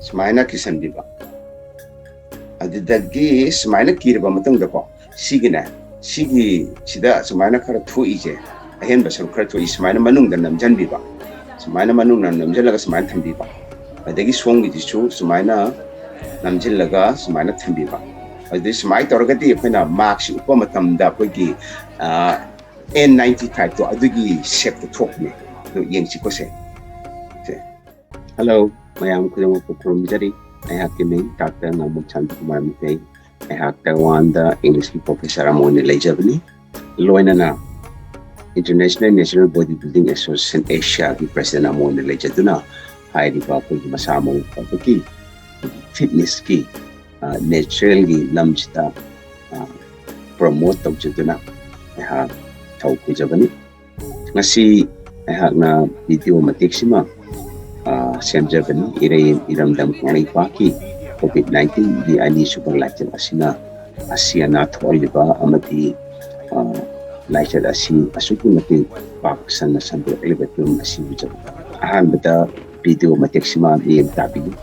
sumaina kisanbiba adidagi sumaina kirba matangdako sigina sigi sida sumaina khara thuije ahen basal khara thui sumaina manungda namjanbiba sumaina manungna namjalaga sumaina thambiba adagi songi disu sumaina namjillaga sumaina thambiba adi sumai toragati akhina marks upa matamda akhoi N95 to adugi shape to thokne to yengsi ko se hello mayam khudam ko promijari I have to make Dr. Ngangbam Meetei. I have Taiwan the English professor among the Laaichattagi Loina International National Bodybuilding Association Asia the president among the Laaichattagi haaibagi ko masamo pagki fitness ki naturally lamjita promote tawjuduna I have Tou Ying ngasi I have na video matik-sima semjabani iramdam Ngaakthoknaba COVID-19 di ani subang Laaichattagi asina tholiba amadi Laaichattagi asuki matik paksan na sandok elevatum asi bijab ahanbada video matik-sima ni taabiyu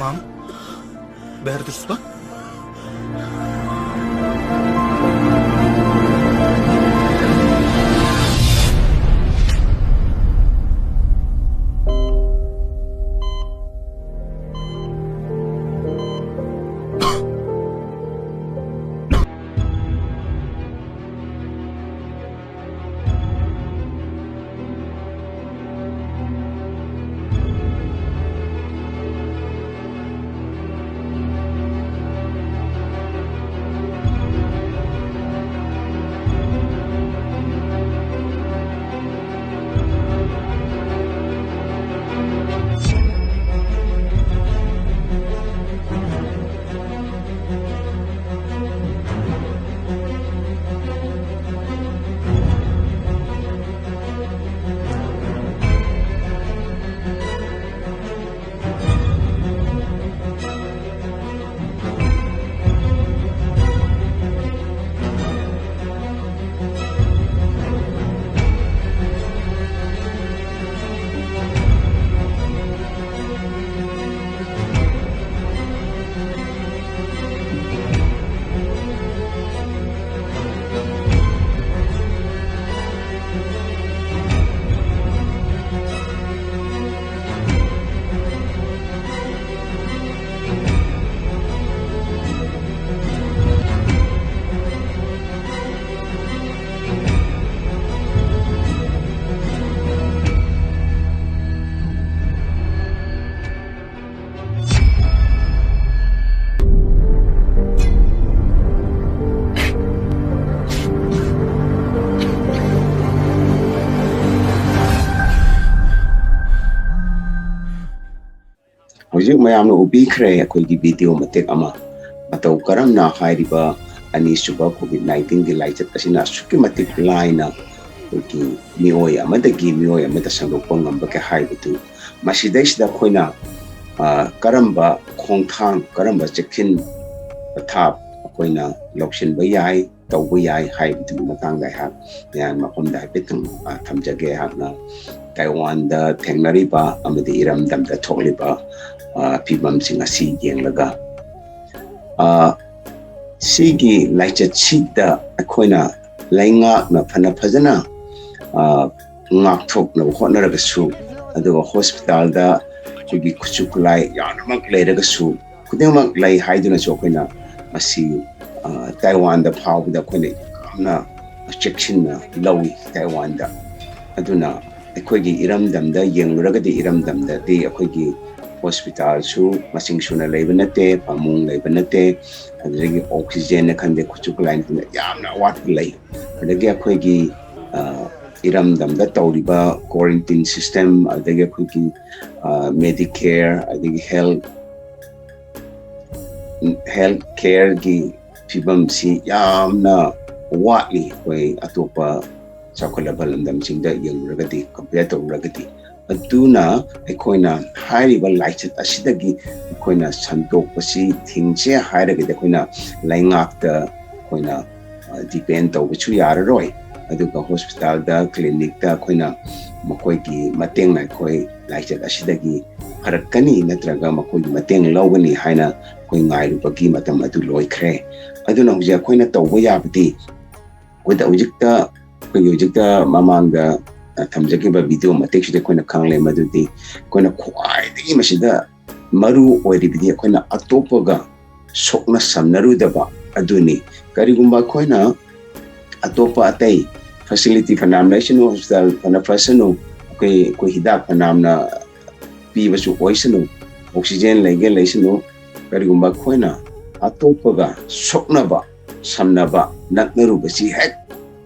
Mom, behar terus ba? Hojik mayamna ubi khre akhoi video matek ama matou karamna haairiba ani suba COVID-19 gi Laaichattagi suki matik laina ki mioi amadagi mioi amada sandok ngamba ka haibatu masidai khoina karamba khongthang karamba chekin pathap khoina lokshin bayai tawba yai haibatu mataangda ha yan makomda betang thamjage hakna Taiwan da thengnariba amadi iramdam da thokliba pibam sing asi yenglaga sigi Laaichattagi da akoina lainga na phana phajana Ngaakthoknaba hotnaraga su aduga hospital da chugi khuchukulai yanamak leiraga su khudengmak lai haiduna chu akoina masi Taiwan da phaauba khone kamna checksina lawi Taiwan da aduna akoigi iramdam da yengragadi iramdam da di akoigi hospital su masing suna leiba nate pamung leiba nate adagi oxygen na khande kuchuk line na yamna wat lei adagi akoigi iramdam da tawriba quarantine system adagi akoigi medicare adagi health care gi fibam si yamna watli koi atopa chakolaba lamdam singda yengragadi compare tawragadi aduna akoina hairiba laichat asidagi akoina sandokpasi thingse hairagadi akoina laingakta akoina depend tawbachu yararoi aduga hospital da clinic da akoina makoigi mateng na koi laichat asidagi harakani natraga makoigi mateng lawgani haina koi ngairubagi matam adu loikhre aduna huje akoina tawba yabadi koida ujikta mamangda thamjakiba video matek sida koina khangle madudi koina khwaaidagi masida maru oiribidi koina atopaga sokna samnarudaba aduni karigumba koina atopa atai facility phanam national hospital phana fasano ko hidak phanamna pibasu oisano oxygen lege leisano karigumba koina atopaga soknaba samnaba naknarubasi hek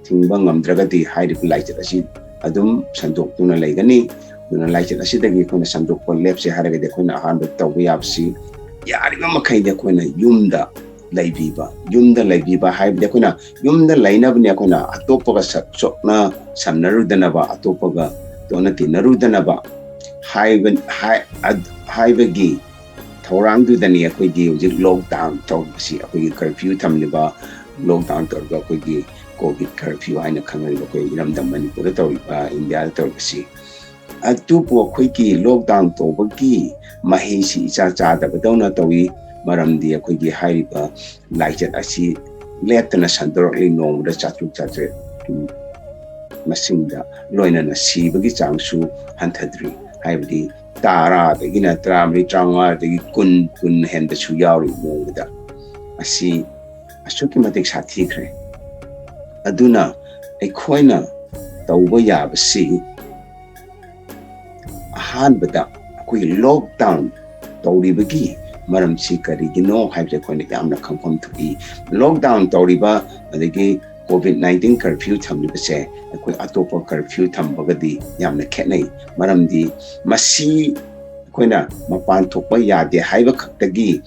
thingba ngamdragadi hairib laichat asi adum sandok tuna laigani duna laichat asidagi koina sandok ko lepse haragade koina ahanba tawba yabsi yariba makhaide koina yumda laibiba haibde koina yumda lainabne koina atopaga sokna samnarudanaba atopaga donati narudanaba haibagi thorangdudani akoigi ujik lockdown tawbasi akoigi curfew thamliba lockdown tawga akoigi COVID curfew haina khangariba koi iramdam manipur tawriba India tawbasi atupu akoigi lockdown tawbagi mahisi icha chadaba dawna tawi maramdi akoigi hairiba laichat asi leptana sandorli nomda chatruk chatre masingda loinana sibagi changsu hanthadri haibdi tara dagina tramri trangwa dagi kun henda su yauri nomda asi asuki matik sathikre aduna aikoina tawba yabasi ahanbada akoi lockdown tawribagi maramsi karigino haibse koina yamna khangpham thui lockdown tawriba adagi COVID-19 curfew thamlibase akoi atopa curfew thambagadi yamna khetnai maramdi masi koina mapan thokpa yade haiba khaktagi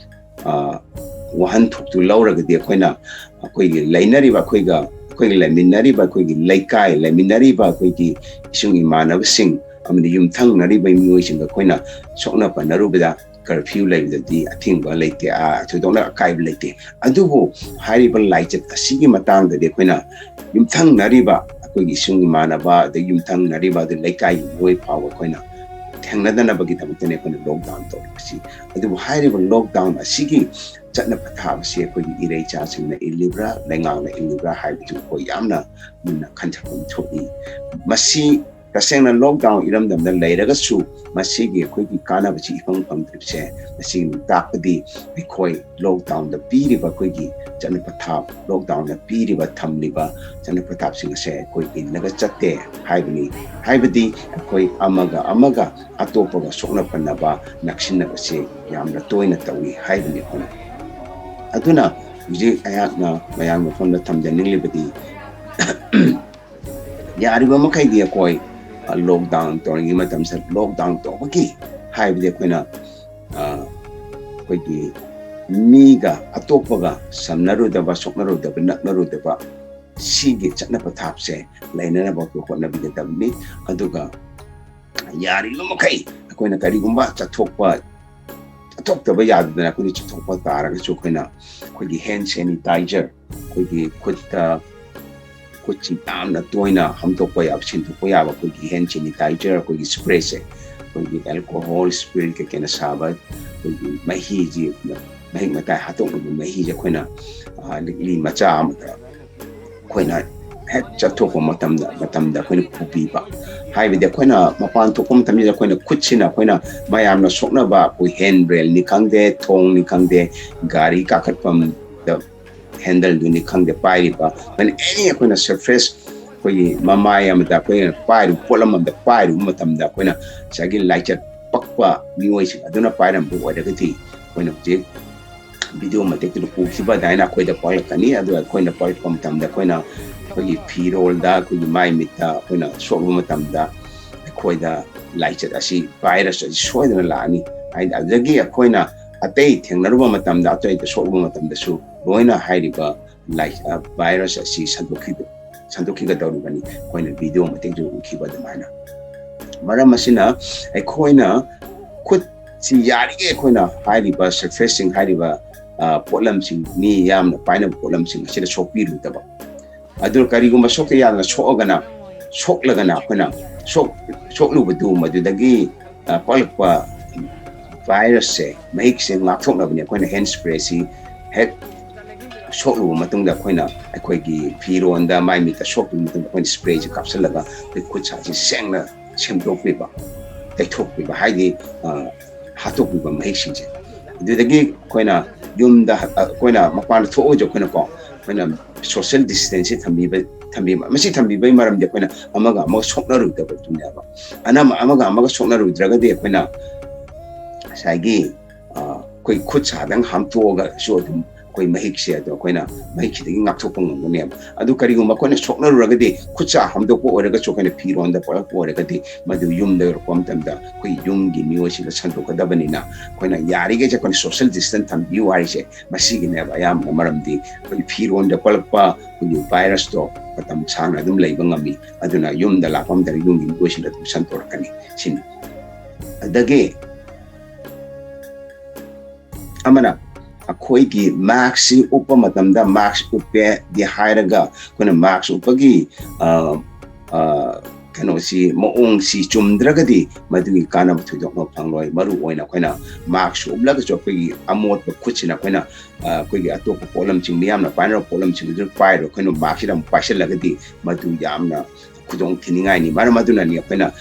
wahan thoktu lauragadi koina akoigi lainariba koiga laiminariba akoigi laikai laiminariba akoigi isung imanabasing amni yumthangnariba mioisinga koina sokna panarubada curfew laibdadi athingba leite thudona akaiba leite adubu hairiba laichat asigi matangda de koina yumthangnariba akoigi isung imanaba de yumthangnariba de laikai moi phawa koina thengnadana-bagi damaktane koina lockdown tawribasi adubu hairiba lockdown asigi chatna pathabasi akoigi irei chasingna ilibra laingangna ilibra haibitu ko yamna munna khanthapam thoi masi tasengna lockdown iramdamda leiragasu masigi akoigi kanabasi ifang pangtripse masi takpadi ikoi lockdown da piriba akoigi chatna pathab lockdown da piriba thamliba chatna pathab singase koi innaga chatte haibadi akoi amaga atopaga sokna panaba naksinabase yamna toina tawi haibani koina aduna uji ayakna mayang mafamda thamjaninglibadi yariba makhaidi akoi lockdown tawringi matamsa lockdown tawbagi haibadi koina koigi miga atopaga samnarudaba soknarudaba naknarudaba sigi chatna pathapse lainanaba ko hotnabidabni aduga yariba makhai akoina karigumba chathokpa atoktaba yadana kuni chathokpa taraga chu koina koigi hand sanitizer koigi kuchi tamna toina hamtokpa yab sintokpa yaba koigi hand sanitizer koigi spray se koigi alcohol spirit ke kena sabat koigi mahiji mahing matai hatok no mahiji koina li macha amata koina het chathokpa matamda koina kupiba haibide koina mapan thokom tamija koina kuchina koina mayamna sokna ba koi handrail ni khangde thong ni khangde gari kakatpam handle duni khangde pairi ba when any koina surface koi mamai amada koi pairu polam amda pairu matamda koina sagi laichat pakpa mioi si aduna pairam bu wadagati koina je video matek tu pu siba daina koi da pal kani adu koina pal kom tamda koina koi phirol da koi mai mita koina sobu matamda koi da laichat asi virus soidana lani ai adagi koina atei thengnaruba matamda atei da sobu matamda su loina hairiba like virus asi sandoki ga dorubani koina video matek ju ukiba damana maram asina ai koina khut si yari ge koina hairiba surfacing hairiba polam sing ni yam na paina polam sing asida sopi ru taba adur kari gumba sok ya na sogana sok lagana koina sok lu badu madu dagi palpa virus se mahik se ngaakthoknaba ne koina hand spray si head sok lu matungda koina akoigi phironda mai mita sok lu matungda koina spray ji kapsalaga te khutsa ji sengna semdokpiba taithokpiba haidi hatokpiba mahik singje adudagi koina yumda koina mapan thojo koina ko koina social distance thambiba masi thambiba maram de koina amaga ama soknaru da tunaba anama amaga soknaru dragade koina sagi koi khutsa dang hamtoga so koi mahik se ado koina mahik dagi ngaakthokpa ngone adu kari gumba koina soknaru ragade khutsa hamdokpo oraga chokane phironda pora oragade madu yumda rom tamda koi yumgi miyosi la sandokadabanina koina yarige je koina social distance thambiu harise masigi ne bayam maramdi koi phironda palpa koi virus to patam changna dum leiba ngami aduna yumda lapam dar yumgi miyosi la santorakani sin adage amana akoigi max upa matamda max upe di hairaga kuna max upagi kano si moong si chumdragadi madui kana thudok no pangloi maru oina koina max ublaga chopagi amot pa kuchina koina koigi atop polam ching miam na panro polam ching dur pairo koina max ram pasilagadi madu yamna kudong thiningai ni mar maduna ni koina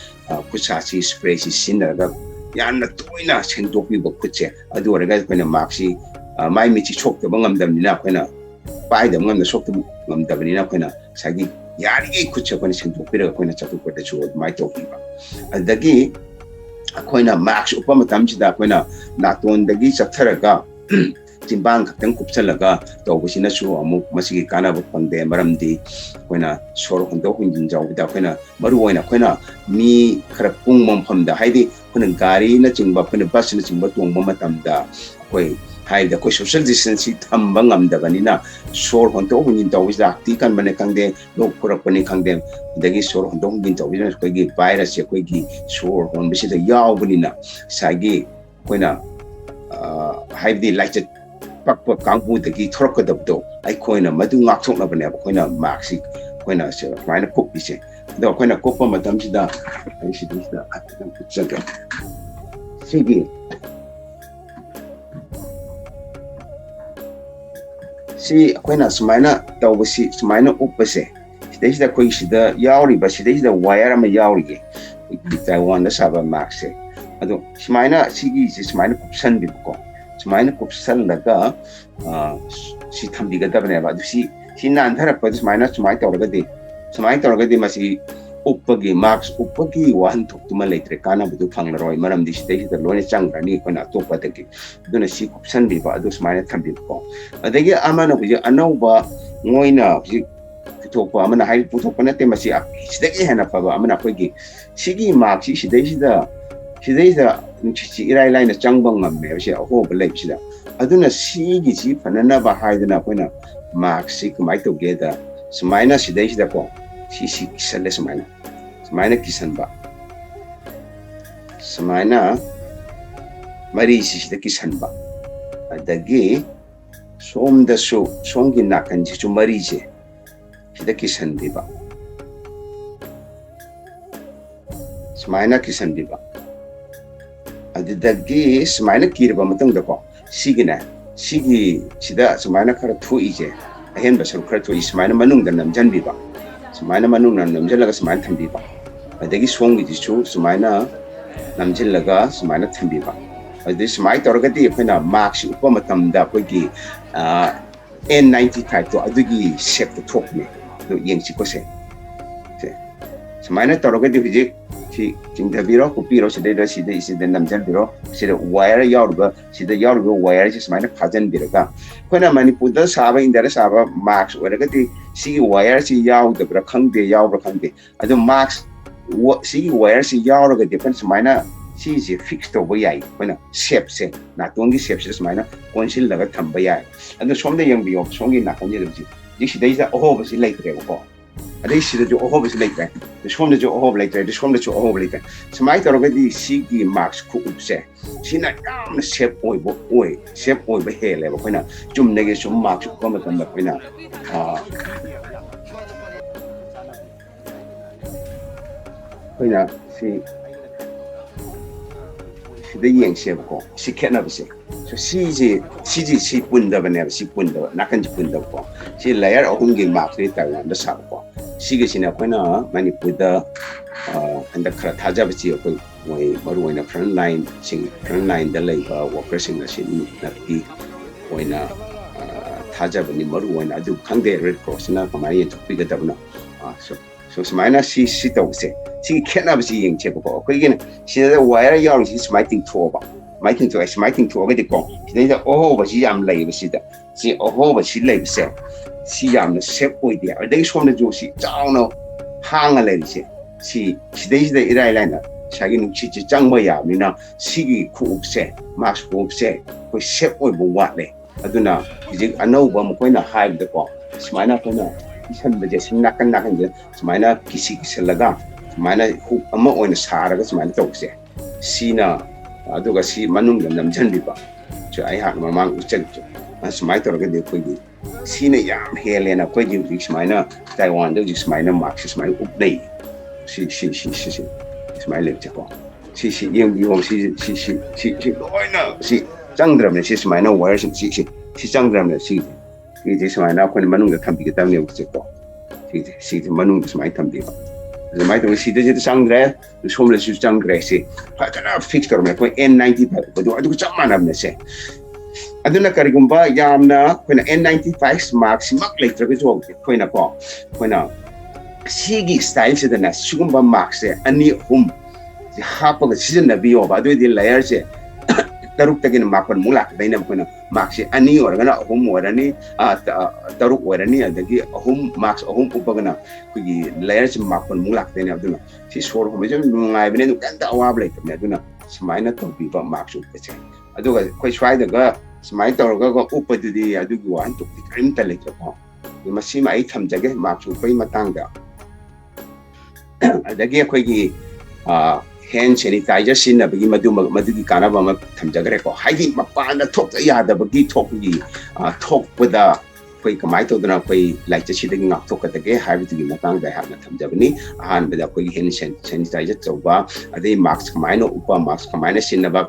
kucha si spray si sindaga yanna toina sendokpi ba kuche adu oraga koina maxi mai michi chokta bangamdamnina koina paida ngamna sokta ngamdamnina koina sagi yari ge kucha koina sendokpira koina chatukota chu mai tokiba adagi koina max upama tamchida koina naton dagi chatharaga timbang khatang kupchalaga tawbusina chu amuk masigi kanaba pangde maramdi koina sor hondo hunjin jawda koina maru oina koina mi khara pung momphamda haidi koina gari na chingba koina bus na chingba tongba matamda koi haida ko social distance thamba ngamdabanina sor hondo hunjin tawisa ti kan bane kangde lok purakpani kangde dagi sor hondo hunjin tawisa koigi virus ya koigi sor hon bisida yawbanina sagi koina haidi laichat pakpa kangbu dagi thorokadabdo ai koina madu ngaakthoknaba ne koina maxi koina se maina kopise do koina koppa matamsida ai sidista atang putsaga sigi si koina smaina tawbasi smaina uppase sidista koi sida yauri ba sidista wire ama yauri ge Taiwan da saba maxse ado smaina sigi smaina kupsan biko smaina kupsallaga si thambigadabane ba si nantharapada smaina smai tawragadi masi uppagi marks uppagi wahan thoktuma leitre kana budu phanglaroi maramdi sidai da loine changrani kona topa dagi duna si kupsan bi ba adu smaina thambi ko adagi amana buji anauba ngoina buji putopa amana hai putopa nate masi sidagi hana paba amana koigi sigi marks sidai da chi irai laina changbang ngamme si ho belai sida aduna sigi ji panana ba haidana koina marks si kumai together smaina sidai da ko si kisale smaina kisanba smaina mari sida kisanba adagi somda so songi nakanji chu mari je sida kisandiba smaina kisandiba adagi smaina kirba matangda ko sigina sigi sida smaina khara thui je ahen basar khara thui smaina manungda namjanbiba smaina manungna namjalaga smaina thambiba adagi songi jichu smaina namjillaga smaina thambiba adi smai toragati phena marks upamatamda koigi N95 to adugi shape to talk me to yeng si ko se samaina toroga di hiji si jingda biro ku biro si de si de namjan biro si de wire yaurba si de yaurba wire si samaina phajan biro ka kona manipur da saba indara saba marks oraga di si wire si yaw da bra khangde yaw bra khangde adu marks si wire si yauraga different samaina si fix to ba yai kona shape se na tongi shape se samaina conceal laga thamba yai adu somda yang biyo songi na kan je ji si da oh ba si like re ko adai si da jo oh ba si like re the somda jo oh like re the somda jo oh like re samai toroga di si gi marks ku upse si na yam shape oi bo oi shape oi ba hele ba kona jum ne ge sum marks ko ma tan ba kona kona si the yang shape ko si kena ba se so si punda ba ne si punda na kan ji punda ko si layer ahum ge mark re ta da sa ko si ge sina ko na mani puda anda khara thaja ba chi ko moi maru na front line da laiba worker sing na sin na ti ko na thaja ba ni maru na adu khangde red cross na kamai to pi ga da na so smaina si to se si kena ba si yang che ko gen si da wire yang si smiting to ba smiting to ga de ko si da oh ba si am lai ba si da si oh ba si lai se si yam na se ko dia dai som na jo si chao no hang lai se si dai da irai lai na sa gi nu chi chang ba ya mi na si gi khu se mas ko se ko se ko bo wa le aduna ji anau ba mo ko na hai da ko smaina ko na isan ba je sin nakan je smaina kisi laga smaina hu ama oina saraga smaina tokse sina aduga si manung nam jandi ba cho ai ha mamang uchak smaina toroga de ko gi sina yam helena ko ji smaina Taiwan de smaina mark smaina updai si smaina le ko si yeng yong si oina si changdram ne si smaina wire si changdram ne si ఇది సమైనా కొన్ని మనుంగ థంబి కి తమ్నే ఉచెko si manung smai thambi ba smai to si de sangre somle su sangre si patana fix kar me ko N95 ko adu chamana ne se aduna karigumba yamna ko N95 marks mak lektra ko ko na ko na sigi style se na sugumba marks se ani hum hapa ga season na biyo ba do di layer se taruk tagin makon mulak daina ko na marks ani organa hum warani taruk warani adagi hum marks hum upagana ko gi layers makon mulak daina aduna si sor hum je ngai bene kan ta wa blai tamne aduna smaina to bi ba marks upase aduga ko swai daga smai toroga ko upadi adugi wan to krim ta lekko masi mai thamjage marks upai matangda adagi ko gi hand sanitizer sinabagi madugi kanaba ma thamjagre ko haidi mapana thok yadabagi thokgi thokpada koi kamai to dana koi Laaichattagi Ngaakthoknaba haibagi matangda ha thamjabani ahan bada koi hand sanitizer choba adai mask kamai no upa mask kamai na sinaba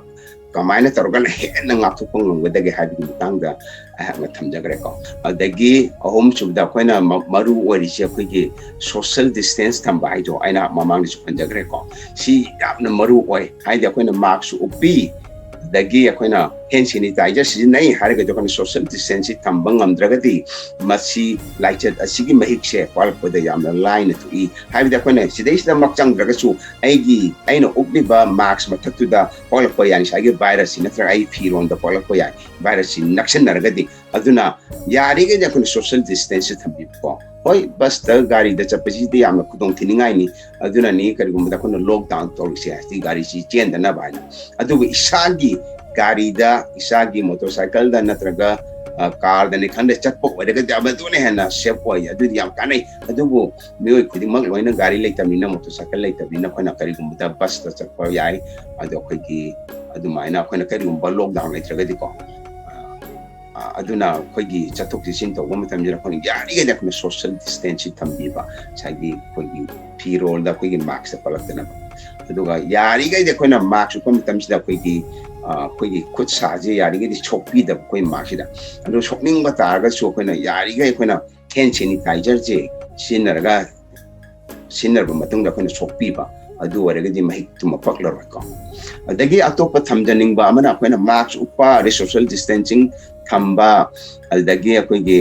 kamai na tarogana hen Ngaakthokpang ngadagi haibagi matangda ha thamjagre ko adagi ahom chubda koina maru orisi koi social distance thamba haijo aina mamang ni panjagre ko si yapna maru oi haida koina mask upi dagi koina hand sanitizer si nai haraga jo koina social distance thamba ngamdragadi masi laichat asigi mahikse palpoda yamna line to I haida koina sidai sida makchang dragasu aina upliba mask mathatuda palpo yani sagi virus natra ai firon da palpo ya virus naksan naragadi aduna yari ga koina social distance thambi ko hoi bus da gari da chapasi di amna kudong thiningai ni aduna ni karigum da koina lockdown tolse asti gari si chen da na ba adu isagi gari da isagi motorcycle da natraga car da ni khande chappo daga da abadune hena shape oi adu yam kanai adu bu me kudi mag loina gari lai tamina motorcycle lai tamina koina karigum da bus da chappo yai adu khoi ki adu maina koina karigum ba lockdown lai traga di ko aduna koigi chatok sin to gom tam jira koni yari ga dakna social distance thambi ba sagi koigi pirol da koigi max palak na aduga yari ga de koina max ko tam sida koigi khut sa je yari ga di chokpi da koi max da adu shokning ba tar ga so koina yari ga koina hand sanitizer je sinar ba matung da koina chokpi ba adu waragadi mahik tuma paklar ko adagi atopa thamjaning ba amana akoina mask upa social distancing thamba adagi akoigi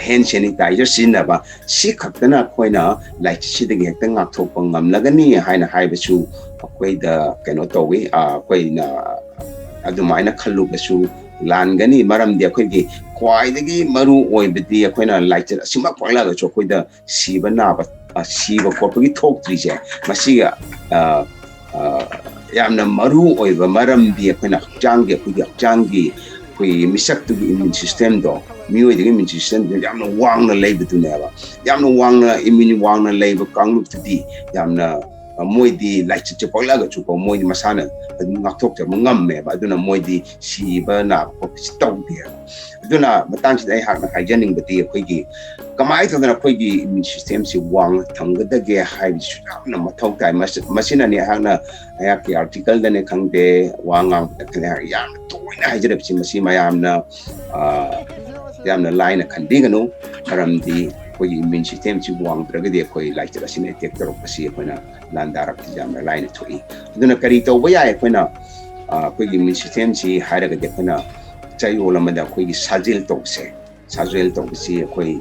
hand sanitizer sinaba si khaktana akoina laichidagi hekta ngakthokpa ngamlagani haina haibasu akoida keno towi akoina adumaina khallubasu ꯂꯥꯟꯒꯅꯤ ꯃꯔꯝꯗꯤ ꯑꯩꯈꯣꯏꯒꯤ ꯈ꯭ꯋꯥꯏꯗꯒꯤ ꯃꯔꯨ ꯑꯣꯏꯕꯗꯤ ꯑꯩꯈꯣꯏꯅ ꯂꯥꯏꯆꯠ ꯑꯁꯤꯃꯛ ꯄꯛꯂꯒꯁꯨ ꯑꯩꯈꯣꯏꯗ ꯁꯤꯕ ꯅꯥꯕ ꯁꯤꯕ ꯈꯣꯠꯄꯒꯤ ꯊꯣꯛꯇ꯭ꯔꯤꯁꯦ ꯃꯁꯤꯒ ꯌꯥꯝꯅ ꯃꯔꯨ ꯑꯣꯏꯕ ꯃꯔꯝꯗꯤ ꯑꯩꯈꯣꯏꯅ ꯑꯩꯈꯣꯏꯒꯤ ꯃꯤꯁꯛꯇꯨꯒꯤ ꯏꯝꯃ꯭ꯌꯨꯟ ꯁꯤꯁꯇꯦꯝꯗꯣ ꯃꯤꯑꯣꯏꯕꯒꯤ ꯏꯝꯃ꯭ꯌꯨꯟ ꯁꯤꯁꯇꯦꯝꯗꯣ ꯌꯥꯝꯅ ꯋꯥꯡꯅ ꯂꯩꯕꯗꯨꯅꯦꯕ ꯌꯥꯝꯅ ꯋꯥꯡꯅ ꯏꯝꯃ꯭ꯌꯨꯟ ꯋꯥꯡꯅ ꯂꯩꯕ ꯀꯥꯡꯂꯨꯞꯇꯨꯗꯤ ꯌꯥꯝꯅ ꯃꯣꯏꯗꯤ ꯂꯥꯏꯆꯠꯁꯦ ꯄꯛꯂꯒꯁꯨꯀꯣ ꯃꯣꯏꯗꯤ ꯃꯁꯥꯅ ꯑꯗꯨꯝ ꯉꯥꯛꯊꯣꯛꯆꯕ ꯉꯝꯃꯦꯕ ꯑꯗꯨꯅ ꯃꯣꯏꯗꯤ ꯁꯤꯕ ꯅꯥꯕ ꯈꯣꯠꯄꯁꯤ ꯇꯧꯗꯦꯕ ꯑꯗꯨꯅ ꯃꯇꯥꯡꯁꯤꯗ ꯑꯩꯍꯥꯛꯅ ꯍꯥꯏꯖꯅꯤꯡꯕꯗꯤ ꯑꯩꯈꯣꯏꯒꯤ ꯀꯃꯥꯏꯅ ꯇꯧꯗꯅ ꯑꯩꯈꯣꯏꯒꯤ ꯏꯝꯃ꯭ꯌꯨꯟ ꯁꯤꯁꯇꯦꯝꯁꯤ ꯋꯥꯡꯅ ꯊꯝꯒꯗꯒꯦ ꯍꯥꯏꯕꯁꯤꯁꯨ ꯌꯥꯝꯅ ꯃꯊꯧ ꯇꯥꯏ ꯃꯁꯤꯅꯅꯤ ꯑꯩꯍꯥꯛꯀꯤ ꯑꯥꯔꯇꯤꯀꯜꯗꯅꯦ ꯈꯪꯗꯦ ꯋꯥ ꯉꯥꯡꯕꯗ ꯈꯪꯗꯦ ꯌꯥꯝꯅ ꯇꯣꯏꯅ ꯍꯥꯏꯖꯔꯤꯕꯁꯤ ꯃꯁꯤ ꯌꯥꯝꯅ ꯂꯥꯏꯅ ꯈꯟꯕꯤꯒꯅꯨ ꯃꯔꯝꯗꯤ ꯑꯩꯈꯣꯏꯒꯤ ꯏꯝꯃ꯭ꯌꯨꯟ ꯁꯤꯁꯇꯦꯝꯁꯤ ꯋꯥꯡꯗ꯭ꯔꯒꯗꯤ ꯑꯩꯈꯣꯏ ꯂꯥꯏꯆꯠ ꯑꯁꯤꯅ ꯑꯦꯇꯦꯛ ꯇꯧꯔꯛꯄꯁꯤ ꯑꯩꯈꯣꯏꯅ ꯂꯥꯟꯗꯥꯔꯛꯄꯁꯤ ꯌꯥꯝꯅ ꯂꯥꯏꯅ ꯊꯣꯛꯏ ꯑꯗꯨꯅ ꯀꯔꯤ ꯇꯧꯕ ꯌꯥꯏ ꯑꯩꯈꯣꯏꯅ ꯑꯩꯈꯣꯏꯒꯤ ꯏꯝꯃ꯭ꯌꯨꯟ ꯁꯤꯁꯇꯦꯝꯁꯤ ꯍꯥꯏꯔꯒꯗꯤ ꯑꯩꯈꯣꯏꯅ ꯆꯌꯣꯜ ꯑꯃꯗ ꯑꯩꯈꯣꯏꯒꯤ ꯁꯥꯖꯦꯜ ꯇꯧꯕꯁꯦ ꯁꯥꯖꯦꯜ ꯇꯧꯕꯁꯤ ꯑꯩꯈꯣꯏ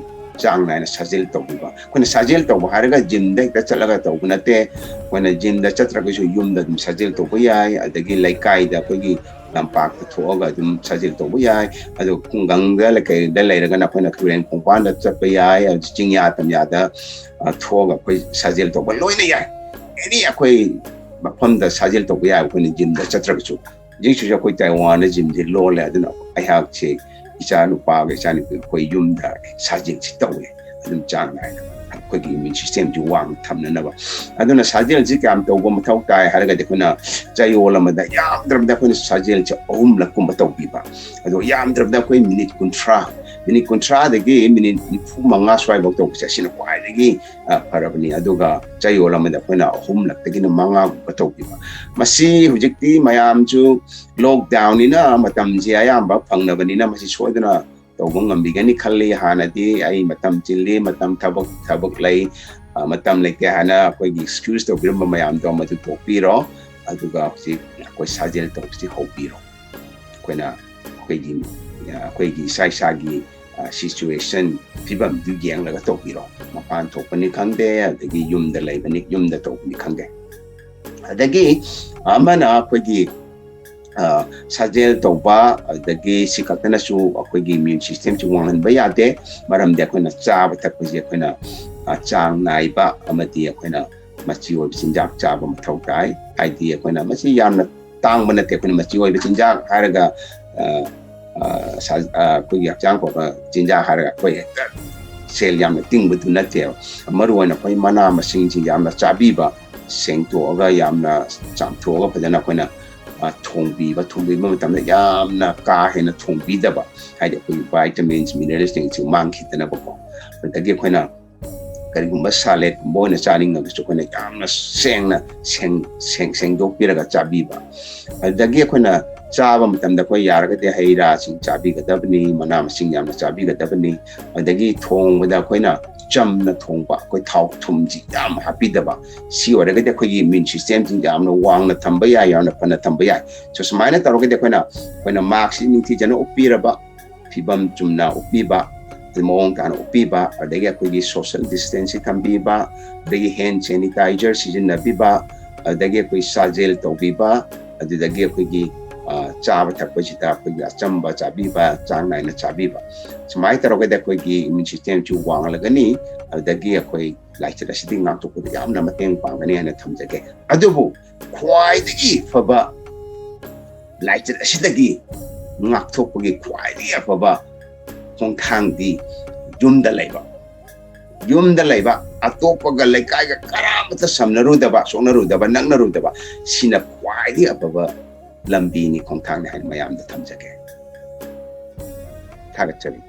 ꯆꯥꯡ ꯅꯥꯏꯅ ꯁꯥꯖꯦꯜ ꯇꯧꯕꯤꯕ ꯑꯩꯈꯣꯏꯅ ꯁꯥꯖꯦꯜ ꯇꯧꯕ ꯍꯥꯏꯔꯒ ꯖꯤꯝꯗ ꯍꯦꯛꯇ ꯆꯠꯂꯒ ꯇꯧꯕ ꯅꯠꯇꯦ ꯑꯩꯈꯣꯏꯅ ꯖꯤꯝꯗ ꯆꯠꯇ꯭ꯔꯒꯁꯨ ꯌꯨꯝꯗ ꯑꯗꯨꯝ ꯁꯥꯖꯦꯜ ꯇꯧꯕ ꯌꯥꯏ ꯑꯗꯒꯤ ꯂꯩꯀꯥꯏꯗ ꯑꯩꯈꯣꯏꯒꯤ ꯂꯝꯄꯥꯛꯇ ꯊꯣꯛꯑꯒ ꯑꯗꯨꯝ ꯁꯥꯖꯦꯜ ꯇꯧꯕ ꯌꯥꯏ ꯑꯗꯨ ꯈꯨꯡꯒꯪꯗ ꯀꯩꯗ ꯂꯩꯔꯒꯅ ꯑꯩꯈꯣꯏꯅ ꯇꯨꯔꯦꯟ ꯈꯣꯡꯕꯥꯟꯗ ꯆꯠꯄ ꯌꯥꯏ ꯆꯤꯡꯌꯥ ꯇꯝꯌꯥꯗ ꯊꯣꯛꯑꯒ ꯑꯩꯈꯣꯏ ꯁꯥꯖꯦꯜ ꯇꯧꯕ ꯂꯣꯏꯅ ꯌꯥꯏ ꯑꯦꯅꯤ ꯑꯩꯈꯣꯏ ꯃꯐꯝꯗ ꯁꯥꯖꯦꯜ ꯇꯧꯕ ꯌꯥꯏ ꯑꯩꯈꯣꯏꯅ ꯖꯤꯝꯗ ꯆꯠꯇ꯭ꯔꯒꯁꯨ ꯍꯧꯖꯤꯛꯁꯨ ꯑꯩꯈꯣꯏ ꯇꯥꯏꯋꯥꯟꯗ ꯖꯤꯝꯁꯤ ꯂꯣꯜꯂꯦ ꯑꯗꯨꯅ ꯑꯩꯍꯥꯛꯁꯦ ꯏꯆꯥ ꯅꯨꯄꯥꯒ ꯏꯆꯥ ꯅꯨꯄꯤ ꯑꯩꯈꯣꯏ ꯌꯨꯝꯗ ꯁꯥꯖꯦꯜꯁꯤ ꯇꯧꯋꯦ ꯑꯗꯨꯝ ꯆꯥꯡ ꯅꯥꯏꯅ ꯑꯩꯈꯣꯏꯒꯤ ꯏꯝꯃ꯭ꯌꯨꯟ ꯁꯤꯁꯇꯦꯝꯁꯤ ꯋꯥꯡꯅ ꯊꯝꯅꯅꯕ ꯑꯗꯨꯅ ꯁꯥꯖꯦꯜꯁꯤ ꯀꯌꯥꯝ ꯇꯧꯕ ꯃꯊꯧ ꯇꯥꯏ ꯍꯥꯏꯔꯒꯗꯤ ꯑꯩꯈꯣꯏꯅ ꯆꯌꯣꯜ ꯑꯃꯗ ꯌꯥꯝꯗ꯭ꯔꯕꯗ ꯑꯩꯈꯣꯏꯅ ꯁꯥꯖꯦꯜꯁꯦ 3ꯂꯛꯀꯨꯝꯕ ꯇꯧꯕꯤꯕ ꯑꯗꯣ ꯌꯥꯝꯗ꯭ꯔꯕꯗ ꯑꯩꯈꯣꯏ ꯃꯤꯅꯤꯠ 30ꯗꯒꯤ ꯃꯤꯅꯤꯠ 35 ꯁ꯭ꯋꯥꯏꯐꯥꯎ ꯇꯧꯕꯁꯦ ꯑꯁꯤꯅ ꯈ꯭ꯋꯥꯏꯗꯒꯤ ꯐꯔꯕꯅꯤ ꯑꯗꯨꯒ ꯆꯌꯣꯜ ꯑꯃꯗ ꯑꯩꯈꯣꯏꯅ 3ꯂꯛꯇꯒꯤꯅ 5ꯒꯨꯝꯕ ꯇꯧꯕꯤꯕ ꯃꯁꯤ ꯍꯧꯖꯤꯛꯇꯤ ꯃꯌꯥꯝꯁꯨ ꯂꯣꯛꯗꯥꯎꯟꯅꯤꯅ ꯃꯇꯝꯁꯦ ꯑꯌꯥꯝꯕ ꯐꯪꯅꯕꯅꯤꯅ ꯃꯁꯤ ꯁꯣꯏꯗꯅ ꯇꯧꯕ ꯉꯝꯕꯤꯒꯅꯤ ꯈꯜꯂꯤ ꯍꯥꯟꯅꯗꯤ ꯑꯩ ꯃꯇꯝ ꯆꯤꯜꯂꯤ ꯃꯇꯝ ꯊꯕꯛ ꯂꯩ ꯃꯇꯝ ꯂꯩꯇꯦ ꯍꯥꯏꯅ ꯑꯩꯈꯣꯏꯒꯤ ꯑꯦꯛꯁꯀ꯭ꯌꯨꯁ ꯇꯧꯕꯤꯔꯝꯕ ꯃꯌꯥꯝꯗꯣ ꯃꯗꯨ ꯇꯣꯛꯄꯤꯔꯣ ꯑꯗꯨꯒ ꯍꯧꯖꯤꯛ ꯑꯩꯈꯣꯏ ꯁꯥꯖꯦꯜ ꯇꯧꯕꯁꯤ ꯍꯧꯕꯤꯔꯣ ꯑꯩꯈꯣꯏꯅ ꯑꯩꯈꯣꯏꯒꯤ ꯏꯁꯥꯒꯤ ꯁꯤꯆꯨꯋꯦꯁꯟ ꯐꯤꯕꯝꯗꯨ ꯌꯦꯡꯂꯒ ꯇꯧꯕꯤꯔꯣ ꯃꯄꯥꯟ ꯊꯣꯛꯄꯅꯤ ꯈꯪꯗꯦ ꯑꯗꯒꯤ ꯌꯨꯝꯗ ꯇꯧꯕꯅꯤ ꯈꯪꯗꯦ ꯑꯗꯒꯤ ꯑꯃꯅ ꯑꯩꯈꯣꯏꯒꯤ ꯁꯥꯖꯦꯜ ꯇꯧꯕ ꯑꯗꯒꯤ ꯁꯤ ꯈꯛꯇꯅꯁꯨ ꯑꯩꯈꯣꯏꯒꯤ ꯏꯝꯃ꯭ꯌꯨꯟ ꯁꯤꯁꯇꯦꯝꯁꯤ ꯋꯥꯡꯍꯟꯕ ꯌꯥꯗꯦ ꯃꯔꯝꯗꯤ ꯑꯩꯈꯣꯏꯅ ꯆꯥꯕ ꯊꯛꯄꯁꯤ ꯑꯩꯈꯣꯏꯅ ꯆꯥꯡ ꯅꯥꯏꯕ ꯑꯃꯗꯤ ꯑꯩꯈꯣꯏꯅ ꯃꯆꯤ ꯑꯣꯏꯕ ꯆꯤꯟꯖꯥꯛ ꯆꯥꯕ ꯃꯊꯧ ꯇꯥꯏ ꯍꯥꯏꯗꯤ ꯑꯩꯈꯣꯏꯅ ꯃꯁꯤ ꯌꯥꯝꯅ ꯇꯥꯡꯕ ꯅꯠꯇꯦ ꯑꯩꯈꯣꯏꯅ ꯃꯆꯤ ꯑꯣꯏꯕ ꯆꯤꯟꯖꯥꯛ ꯍꯥꯏꯔꯒ ꯑꯩꯈꯣꯏꯒꯤ ꯍꯛꯆꯥꯡ ꯐꯕ ꯆꯤꯟꯖꯥꯛ ꯍꯥꯏꯔꯒ ꯑꯩꯈꯣꯏ ꯍꯦꯛꯇ ꯁꯦꯜ ꯌꯥꯝꯅ ꯇꯤꯡꯕꯗꯨ ꯅꯠꯇꯦꯕ ꯃꯔꯨꯑꯣꯏꯅ ꯑꯩꯈꯣꯏ ꯃꯅꯥ ꯃꯁꯤꯡꯁꯤ ꯌꯥꯝꯅ ꯆꯥꯕꯤꯕ ꯁꯦꯡꯇꯣꯛꯑꯒ ꯌꯥꯝꯅ ꯆꯥꯝꯊꯣꯛꯑꯒ ꯐꯖꯅ ꯑꯩꯈꯣꯏꯅ ꯊꯣꯡꯕꯤꯕ ꯃꯇꯝꯗ ꯌꯥꯝꯅ ꯀꯥ ꯍꯦꯟꯅ ꯊꯣꯡꯕꯤꯗꯕ ꯍꯥꯏꯗꯤ ꯑꯩꯈꯣꯏꯒꯤ ꯚꯥꯏꯇꯥꯃꯤꯟꯁ ꯃꯤꯅꯔꯦꯜꯁꯤꯡꯁꯤ ꯃꯥꯡꯈꯤꯗꯅꯕꯀꯣ ꯑꯗꯒꯤ ꯑꯩꯈꯣꯏꯅ ꯀꯔꯤꯒꯨꯝꯕ ꯁꯥꯂꯦꯠꯀꯨꯝꯕ ꯑꯣꯏꯅ ꯆꯥꯅꯤꯡꯉꯒꯁꯨ ꯑꯩꯈꯣꯏꯅ ꯌꯥꯝꯅ ꯁꯦꯡꯗꯣꯛꯄꯤꯔꯒ ꯆꯥꯕꯤꯕ ꯑꯗꯒꯤ ꯑꯩꯈꯣꯏꯅ ꯆꯥꯕ ꯃꯇꯝꯗ ꯑꯩꯈꯣꯏ ꯌꯥꯔꯒꯗꯤ ꯍꯩ ꯔꯥꯁꯤꯡ ꯆꯥꯕꯤꯒꯗꯕꯅꯤ ꯃꯅꯥ ꯃꯁꯤꯡ ꯌꯥꯝꯅ ꯆꯥꯕꯤꯒꯗꯕꯅꯤ ꯑꯗꯒꯤ ꯊꯣꯡꯕꯗ ꯑꯩꯈꯣꯏꯅ ꯆꯝꯅ ꯊꯣꯡꯕ ꯑꯩꯈꯣꯏ ꯊꯥꯎ ꯊꯨꯝꯁꯤ ꯌꯥꯝ ꯍꯥꯞꯄꯤꯗꯕ ꯁꯤ ꯑꯣꯏꯔꯒꯗꯤ ꯑꯩꯈꯣꯏꯒꯤ ꯏꯝꯃ꯭ꯌꯨꯟ ꯁꯤꯁꯇꯦꯝꯁꯤ ꯌꯥꯝꯅ ꯋꯥꯡꯅ ꯊꯝꯕ ꯌꯥꯏ ꯌꯥꯝꯅ ꯐꯅ ꯊꯝꯕ ꯌꯥꯏ ꯁꯨꯃꯥꯏꯅ ꯇꯧꯔꯒꯗꯤ ꯑꯩꯈꯣꯏꯅ ꯃꯥꯛꯁꯤ ꯅꯤꯡꯊꯤꯖꯅ ꯎꯞꯄꯤꯔꯕ ꯐꯤꯕꯝ ꯆꯨꯝꯅ ꯎꯞꯄꯤꯕ ꯃꯑꯣꯡ ꯇꯥꯅ ꯎꯞꯄꯤꯕ ꯑꯗꯒꯤ ꯑꯩꯈꯣꯏꯒꯤ ꯁꯣꯁꯤꯌꯦꯜ ꯗꯤꯁꯇꯦꯟꯁꯤꯡ ꯊꯝꯕꯤꯕ ꯑꯗꯒꯤ ꯍꯦꯟ ꯁꯦꯅꯤꯇꯥꯏꯖꯔ ꯁꯤꯖꯤꯟꯅꯕꯤꯕ ꯑꯗꯒꯤ ꯑꯩꯈꯣꯏ ꯁꯥꯖꯦꯜ ꯇꯧꯕꯤꯕ ꯑꯗꯨꯗꯒꯤ ꯑꯩꯈꯣꯏꯒꯤ ꯆꯥꯕ ꯊꯛꯄꯁꯤꯗ ꯑꯩꯈꯣꯏꯒꯤ ꯑꯆꯝꯕ ꯆꯥꯕꯤꯕ ꯆꯥꯡ ꯅꯥꯏꯅ ꯆꯥꯕꯤꯕ ꯁꯨꯃꯥꯏꯅ ꯇꯧꯔꯒꯗꯤ ꯑꯩꯈꯣꯏꯒꯤ ꯏꯝꯃ꯭ꯌꯨꯟ ꯁꯤꯁꯇꯦꯝꯁꯤ ꯋꯥꯡꯂꯒꯅꯤ ꯑꯗꯨꯗꯒꯤ ꯑꯩꯈꯣꯏ ꯂꯥꯏꯆꯠ ꯑꯁꯤꯗꯒꯤ ꯉꯥꯛꯊꯣꯛꯄꯗ ꯌꯥꯝꯅ ꯃꯇꯦꯡ ꯄꯥꯡꯒꯅꯤ ꯍꯥꯏꯅ ꯊꯝꯖꯒꯦ ꯑꯗꯨꯕꯨ ꯈ꯭ꯋꯥꯏꯗꯒꯤꯐꯕ ꯂꯥꯏꯆꯠ ꯑꯁꯤꯗꯒꯤ ꯉꯥꯛꯊꯣꯛꯄꯒꯤ ꯈ꯭ꯋꯥꯏꯗꯒꯤ ꯑꯐꯕ ꯈꯣꯡꯊꯥꯡꯗꯤ ꯌꯨꯝꯗ ꯂꯩꯕ ꯑꯇꯣꯞꯄꯒ ꯂꯩꯀꯥꯏꯒ ꯀꯅꯥꯃꯠꯇ ꯁꯣꯛꯅꯔꯨꯗꯕ ꯅꯛꯅꯔꯨꯗꯕ ꯁꯤꯅ ꯈ꯭ꯋꯥꯏꯗꯒꯤ ꯑꯐꯕ ꯂꯝꯕꯤꯅꯤ ꯈꯣꯡꯊꯥꯡꯅꯤ ꯍꯥꯏꯅ ꯃꯌꯥꯝꯗ ꯊꯝꯖꯒꯦ ꯊꯥꯒꯠꯆꯔꯤ